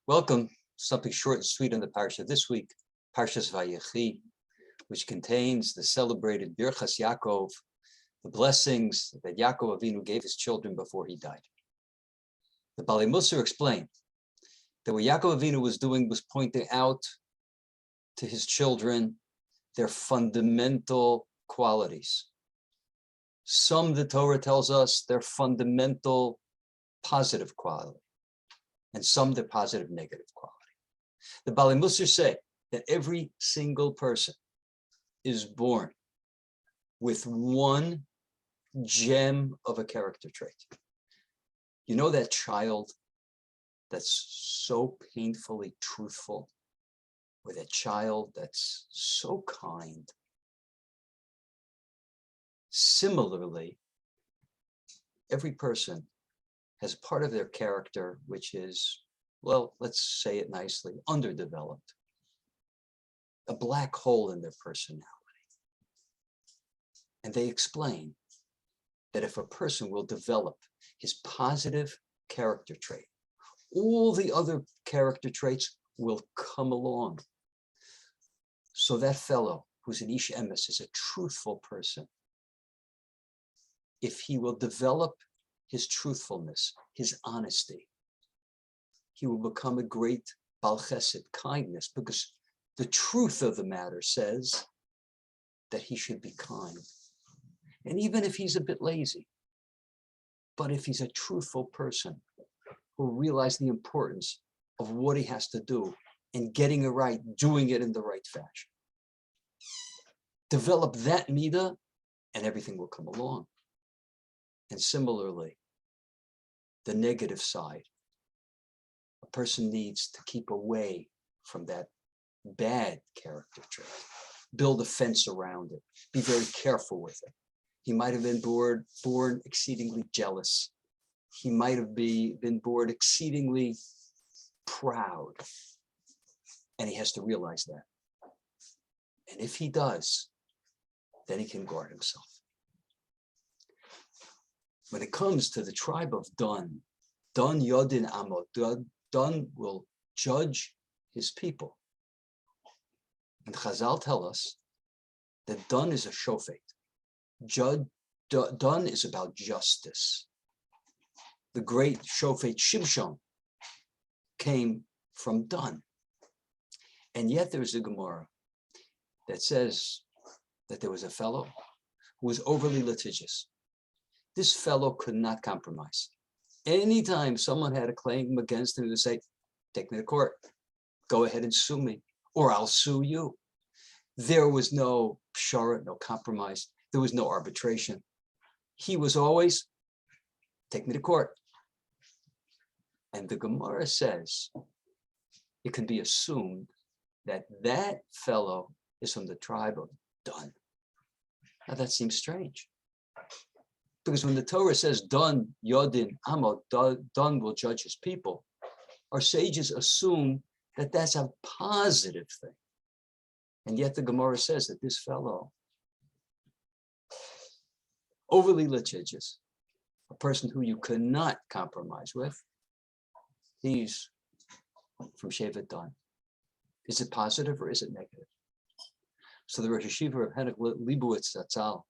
Welcome. Something short and sweet on the Parsha this week, Parshas Vayechi, which contains the celebrated Birchas Yaakov, the blessings that Yaakov Avinu gave his children before he died. The Balei Musar explained that what Yaakov Avinu was doing was pointing out to his children their fundamental qualities. Some, the Torah tells us, their fundamental positive quality, and some their positive negative quality. The Balei Musar say that every single person is born with one gem of a character trait. You know that child that's so painfully truthful, or that child that's so kind? Similarly, every person has part of their character which is, well, let's say it nicely, underdeveloped, a black hole in their personality. And they explain that if a person will develop his positive character trait, all the other character traits will come along. So that fellow who's an ish emes is a truthful person. If he will develop his truthfulness, his honesty, he will become a great bal chesed, kindness, because the truth of the matter says that he should be kind. And even if he's a bit lazy, but if he's a truthful person who realizes the importance of what he has to do and getting it right, doing it in the right fashion, develop that midah and everything will come along. And similarly, the negative side, a person needs to keep away from that bad character trait, build a fence around it, be very careful with it. He might have been born exceedingly jealous. He might have been born exceedingly proud, and he has to realize that. And if he does, then he can guard himself. When it comes to the tribe of Dan, Dan Yodin Amot, Dan will judge his people. And Chazal tell us that Dan is a shofet. Dan is about justice. The great shofet Shimshon came from Dan. And yet there's a Gemara that says that there was a fellow who was overly litigious. This fellow could not compromise. Anytime someone had a claim against him, he would say, take me to court, go ahead and sue me, or I'll sue you. There was no pshara, no compromise. There was no arbitration. He was always, take me to court. And the Gemara says, it can be assumed that that fellow is from the tribe of Dan. Now that seems strange. Because when the Torah says, Dan, Yodin, Amot, Dan will judge his people, our sages assume that that's a positive thing. And yet the Gemara says that this fellow, overly litigious, a person who you cannot compromise with, he's from Shevet Dan. Is it positive or is it negative? So the Rosh Hashiva of Henrik Leibowitz Zatzal,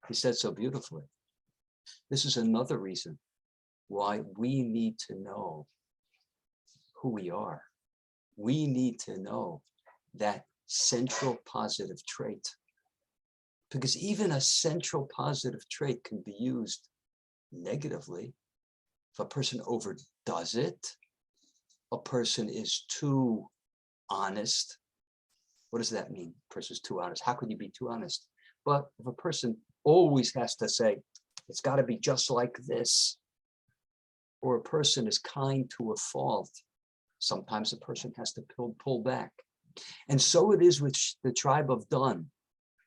he said so beautifully. This is another reason why we need to know who we are. We need to know that central positive trait. Because even a central positive trait can be used negatively. If a person overdoes it, a person is too honest. What does that mean? A person is too honest. How could you be too honest? But if a person always has to say, it's got to be just like this, or a person is kind to a fault, sometimes a person has to pull back. And so it is with the tribe of Dan.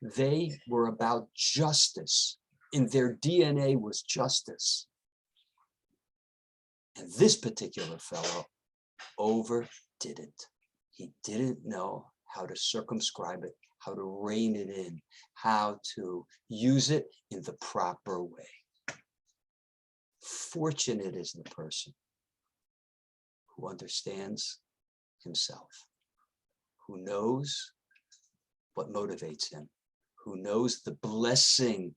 They were about justice. In their DNA was justice. And this particular fellow overdid it. He didn't know how to circumscribe it, how to rein it in, how to use it in the proper way. Fortunate is the person who understands himself, who knows what motivates him, who knows the blessing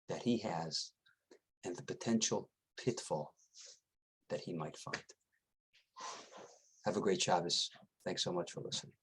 that he has and the potential pitfall that he might find. Have a great Shabbos. Thanks so much for listening.